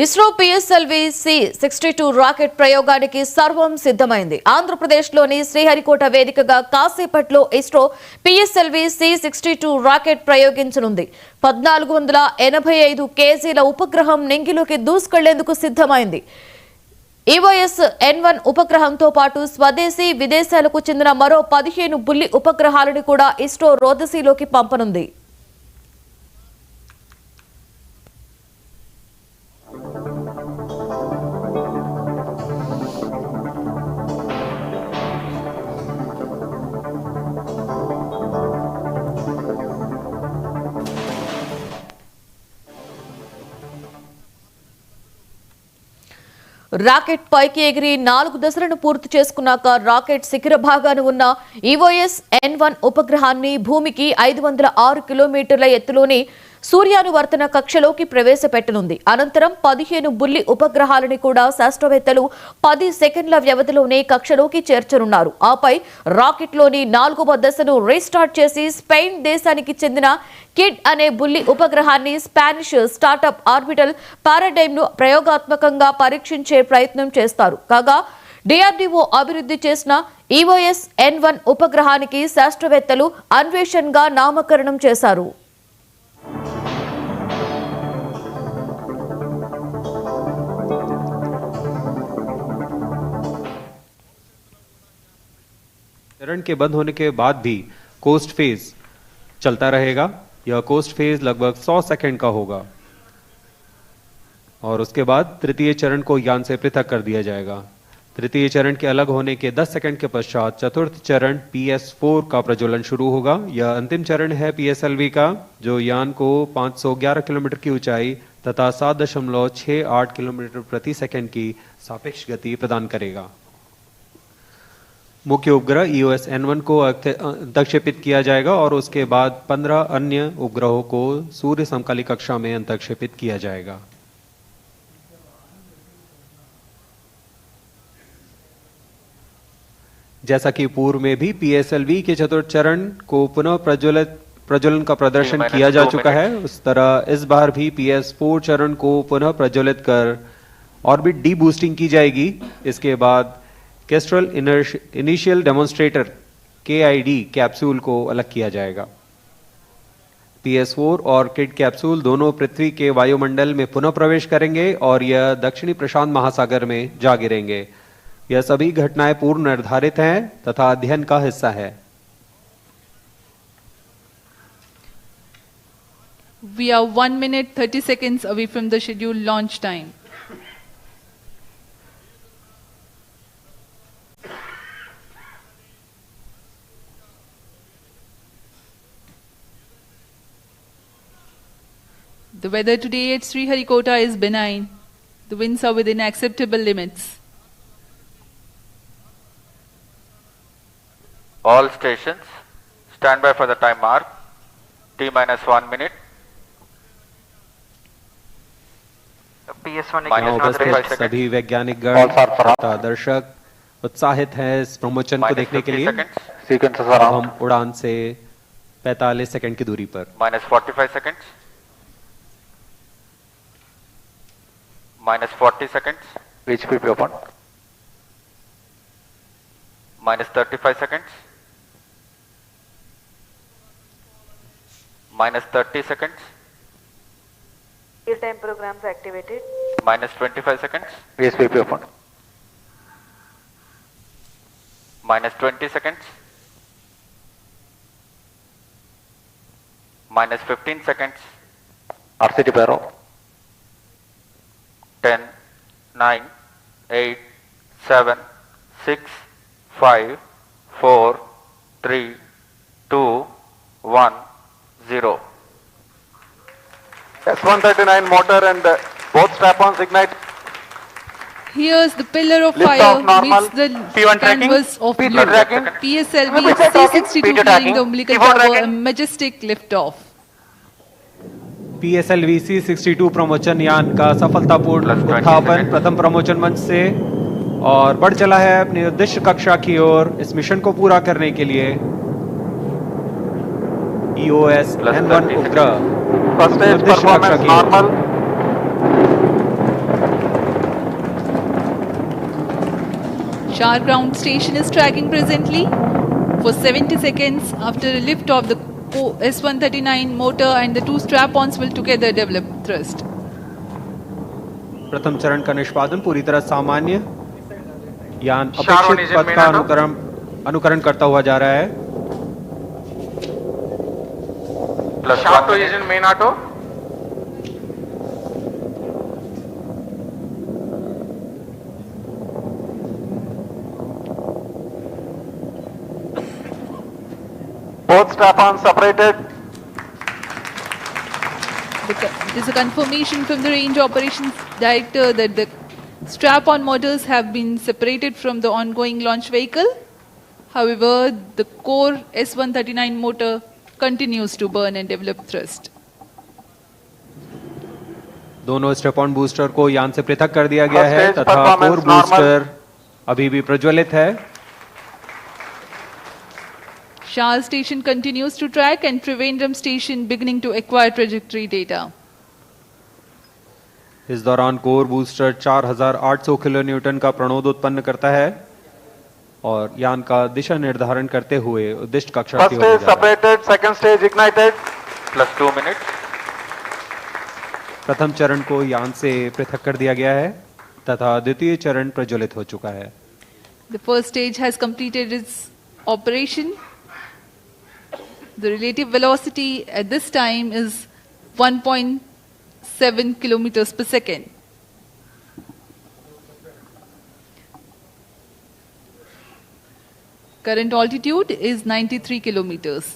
ISRO PSLV C-62 rocket ప్రయోగానికి సర్వం సిద్ధమైంది. ఆంధ్రప్రదేశ్లోని శ్రీహరికోట వేదికగా కాసేపట్లో ఇస్రో పిఎస్ఎల్వి C-62 రాకెట్ ప్రయోగించనుంది. 1485 కేజీల ఉపగ్రహం నింగిలోకి దూసుకెళ్లేందుకు సిద్ధమైంది. EOS-N1 ఉపగ్రహంతో పాటు స్వదేశీ, విదేశాలకు చెందిన మరో 15 బుల్లి ఉపగ్రహాలను కూడా ఇస్రో రోదసీలోకి పంపనుంది. రాకెట్ పైకి ఎగిరి 4 దశలను పూర్తి చేసుకున్నాక రాకెట్ శిఖర భాగాన ఉన్న EOS-N1 ఉపగ్రహాన్ని భూమికి 506 కిలోమీటర్ల ఎత్తులోని సూర్యానువర్తన కక్షలోకి ప్రవేశపెట్టనుంది. అనంతరం 15 బుల్లి ఉపగ్రహాలను కూడా శాస్త్రవేత్తలు 10 సెకండ్ల వ్యవధిలోనే కక్షలోకి చేర్చనున్నారు. ఆపై రాకెట్లోని 4వ దశను రీస్టార్ట్ చేసి స్పెయిన్ దేశానికి చెందిన కిడ్ అనే బుల్లి ఉపగ్రహాన్ని స్పానిష్ స్టార్టప్ ఆర్బిటల్ పారాడైమ్ ను ప్రయోగాత్మకంగా పరీక్షించే ప్రయత్నం చేస్తారు. కాగా DRDO అభివృద్ధి చేసిన EOS-N1 ఉపగ్రహానికి శాస్త్రవేత్తలు అన్వేషణ్ గా నామకరణం చేశారు. चरण के बंद होने के बाद भी कोस्ट फेज चलता रहेगा। यह कोस्ट फेज लगभग 100 सेकंड का होगा और उसके बाद तृतीय चरण को यान से पृथक कर दिया जाएगा। तृतीय चरण के अलग होने के 10 सेकंड के पश्चात चतुर्थ चरण PS4 का प्रज्वलन शुरू होगा। यह अंतिम चरण है PSLV का, जो यान को 511 किलोमीटर की ऊंचाई तथा 7.68 किलोमीटर प्रति सेकंड की सापेक्ष गति प्रदान करेगा। मुख्य उपग्रह EOS-N1 को अंतक्षेपित किया जाएगा और उसके बाद 15 अन्य उपग्रहों को सूर्य समकाली कक्षा में अंतक्षेपित किया जाएगा। जैसा कि पूर्व में भी PSLV के चतुर्थ चरण को पुनः प्रज्वलन का प्रदर्शन किया जा चुका है, उस तरह इस बार भी PS4 चरण को पुनः प्रज्वलित कर ऑर्बिट डी बूस्टिंग की जाएगी। इसके बाद Kestrel initial demonstrator KID capsule को अलग किया जाएगा। PS4 और किड कैप्सूल दोनों पृथ्वी के वायुमंडल में पुनः प्रवेश करेंगे और यह दक्षिणी प्रशांत महासागर में जा गिरेंगे। यह सभी घटनाएं पूर्व निर्धारित हैं तथा अध्ययन का हिस्सा है। We are 1 minute 30 seconds away from the scheduled launch time. The weather today at Sriharikota is benign. The winds are within acceptable limits. All stations, stand by for the time mark. T-1 minute. PS1 सभी वैज्ञानिक गण तथा दर्शक उत्साहित हैं इस promotion को देखने के लिए। अब हम उड़ान से 45 सेकंड की दूरी पर। -45 seconds. -40 seconds. HPP open. -35 seconds. -30 seconds. Real time programs activated. -25 seconds. HPP open. -20 seconds. -15 seconds. RCT Paro. 10, 9, 8, 7, 6, 5, 4, 3, 2, 1, 0. S139 motor and both strap-ons ignite. Here's the pillar of Lift fire off normal. meets the P1 tracking. canvas of P2 blue. tracking. PSLV P2 tracking. C-62 P2 clearing tracking. the umbilical P4 tower, a tracking. majestic liftoff. PSLV C-62 प्रमोचन यान का सफलतापूर्ण उत्थापन प्रथम प्रमोचन मंच से और बढ़ चला है अपनी उद्देश्य कक्षा की ओर। इस मिशन को पूरा करने के लिए EOS-N1 उपग्रह First stage performance normal. Shar ground station is tracking presently for 70 seconds after a lift of the S139 motor and the two strap-ons will together develop thrust. प्रथम चरण का निष्पादन पूरी तरह सामान्य, यान Sharon अपेक्षित is in पथ main का auto. अनुकरण करता हुआ जा रहा है। Plus Shaft 1 is minute. in main auto. Both strap-ons separated. It is a confirmation from the range operations director that the strap-on motors have been separated from the ongoing launch vehicle. However, the core S139 motor continues to burn and develop thrust. दोनों step-on booster को यान से पृथक कर दिया गया First है stage तथा performance कोर normal. बूस्टर अभी भी प्रज्वलित है। Shah station continues to track and Trivandrum station beginning to acquire trajectory data. इस दौरान कोर बूस्टर 4800 किलो न्यूटन का प्रणोद उत्पन्न करता है और यान का दिशा निर्धारण करते हुए उद्दिष्ट कक्षा First stage separated, second stage ignited. Plus 2 minutes. प्रथम चरण को यान से पृथक कर दिया गया है तथा द्वितीय चरण प्रज्वलित हो चुका है। The first stage has completed its operation. The relative velocity at this time is 1.7 kilometers per second. Current altitude is 93 kilometers.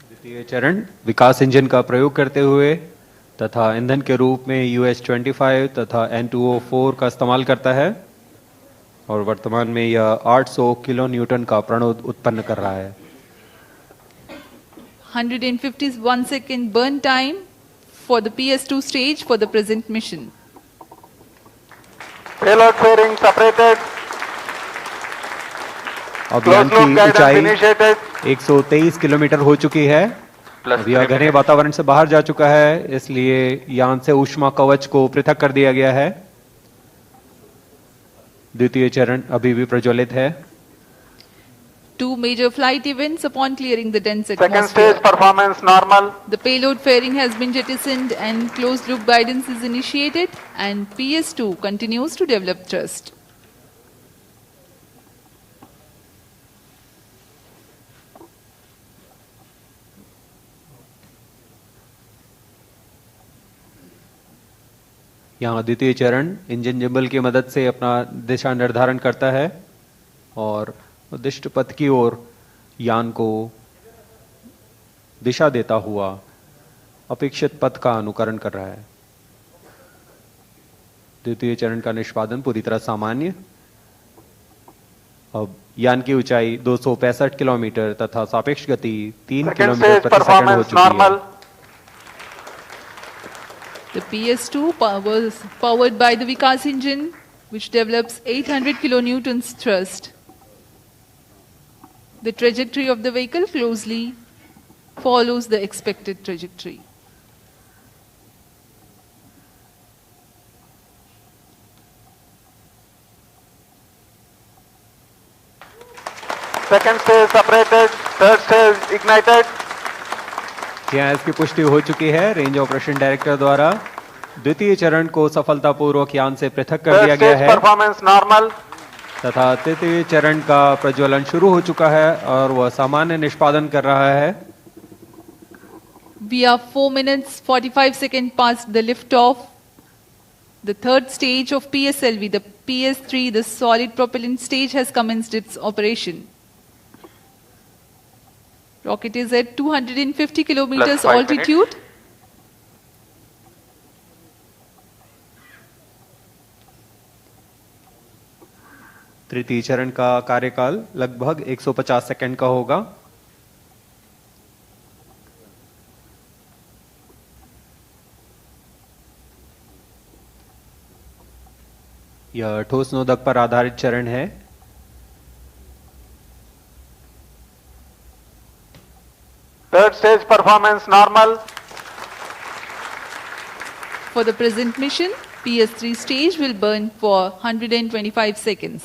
द्वितीय चरण विकास इंजन का प्रयोग करते हुए तथा ईंधन के रूप में US-25 तथा N2O4 का इस्तेमाल करता है और वर्तमान में यह 800 किलो न्यूटन का प्रणोद उत्पन्न कर रहा है। 151 second burn time for the PS2 stage for the present mission. Payload fairing separated. अब यान Close loop की guidance ऊंचाई initiated. 123 किलोमीटर हो चुकी है। Plus अब यह 3 घने minutes. वातावरण से बाहर जा चुका है, इसलिए यान से ऊष्मा कवच को पृथक कर दिया गया है। द्वितीय चरण अभी भी प्रज्वलित है। Two major flight events upon clearing the dense Second atmosphere. stage performance normal. The payload fairing has been jettisoned and closed loop guidance is initiated and PS2 continues to develop thrust. यहाँ द्वितीय चरण engine gimbal की मदद से अपना दिशा निर्धारण करता है और उद्दिष्ट पथ की ओर यान को दिशा देता हुआ अपेक्षित पथ का अनुकरण कर रहा है। द्वितीय चरण का निष्पादन पूरी तरह सामान्य। अब यान की ऊंचाई 265 किलोमीटर तथा सापेक्ष गति 3 Second किलोमीटर stage प्रति सेकंड हो performance चुकी है। normal. The PS2 was powered by the Vikas engine which develops 800 kilonewtons thrust. The trajectory of the vehicle closely follows the expected trajectory. Second stage separated, third stage ignited. यहाँ इसकी पुष्टि हो चुकी है range operation director द्वारा। द्वितीय चरण को सफलतापूर्वक यान से पृथक कर Third दिया गया stage है performance normal. तथा तृतीय चरण का प्रज्वलन शुरू हो चुका है और वह सामान्य निष्पादन कर रहा है। We are 4 minutes 45 seconds past the liftoff. The third stage of PSLV, the PS3, the solid propellant stage has commenced its operation. Rocket is at 250 kilometers 5 altitude. तृतीय चरण का कार्यकाल लगभग 150 सेकंड का होगा। यह ठोस नोदक पर आधारित चरण है। Third stage performance normal. For the present mission, PS3 stage will burn for 125 seconds.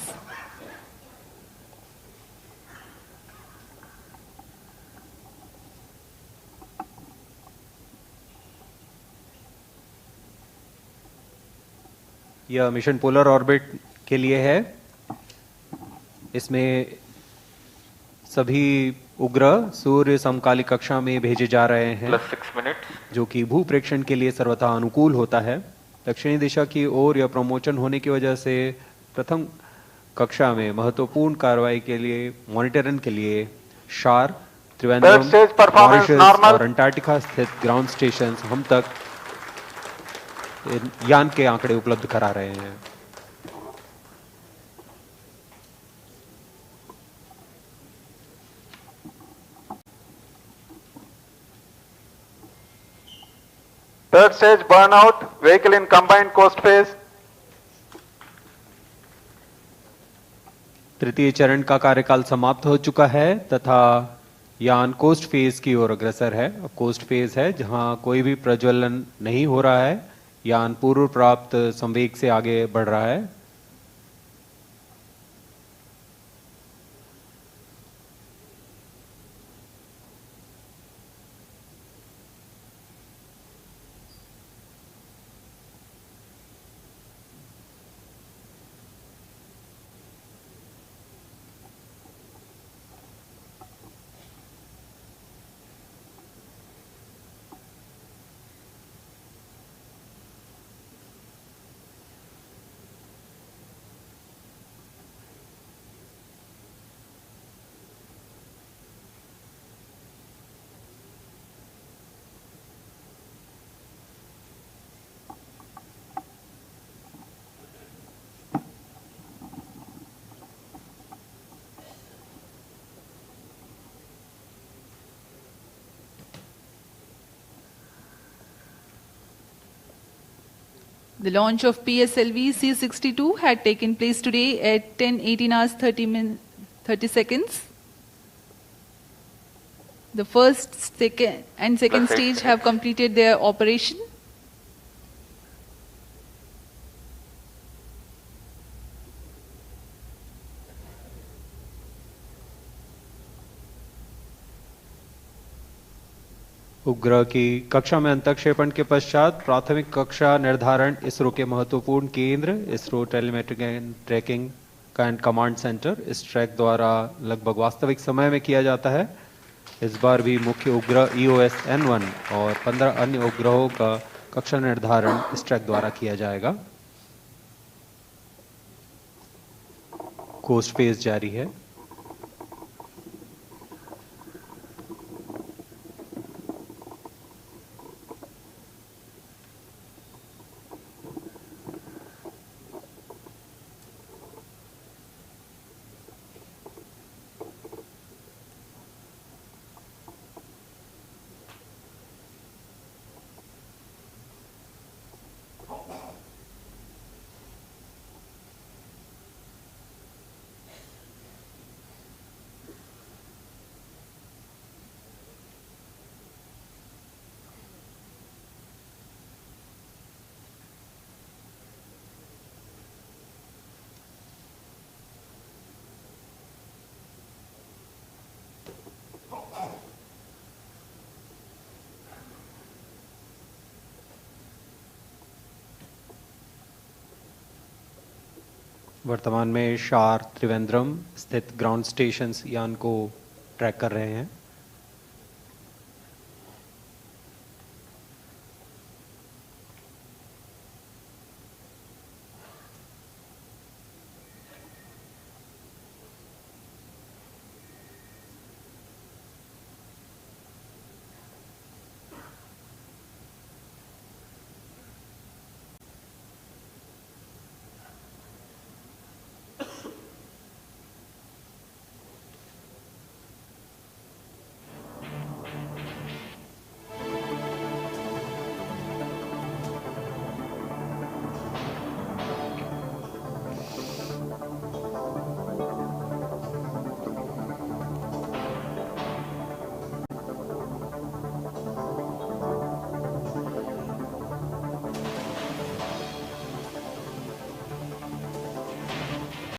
यह मिशन पोलर ऑर्बिट के लिए है। इसमें सभी उपग्रह सूर्य समकालिक कक्षा में भेजे जा रहे हैं, plus 6 minutes. जो कि भू प्रेक्षण के लिए सर्वथा अनुकूल होता है। दक्षिणी दिशा की ओर यह प्रमोशन होने की वजह से प्रथम कक्षा में महत्वपूर्ण कार्रवाई के लिए मॉनिटरिंग के लिए शार, Trivandrum, Third stage performance Mauritius normal. और अंटार्कटिका स्थित ग्राउंड स्टेशन हम तक यान के आंकड़े उपलब्ध करा रहे हैं। Third stage burnout, vehicle in combined coast phase. तृतीय चरण का कार्यकाल समाप्त हो चुका है तथा यान कोस्ट फेज की ओर अग्रसर है। अब कोस्ट फेज है जहां कोई भी प्रज्वलन नहीं हो रहा है। यान पूर्व प्राप्त संवेग से आगे बढ़ रहा है। The launch of PSLV C-62 had taken place today at 10:18 hours 30 seconds. The first and second Plus 8 stage have minutes. completed their operation. उपग्रह की कक्षा में अंतक्षेपण के पश्चात प्राथमिक कक्षा निर्धारण इसरो के महत्वपूर्ण केंद्र ISRO telemetric and tracking and command centre इस ट्रैक द्वारा लगभग वास्तविक समय में किया जाता है। इस बार भी मुख्य उपग्रह EOS N1 और 15 अन्य उपग्रहों का कक्षा निर्धारण इस ट्रैक द्वारा किया जाएगा। कोस्ट फेज जारी है। वर्तमान में शार त्रिवेंद्रम स्थित ग्राउंड स्टेशंस यान को ट्रैक कर रहे हैं।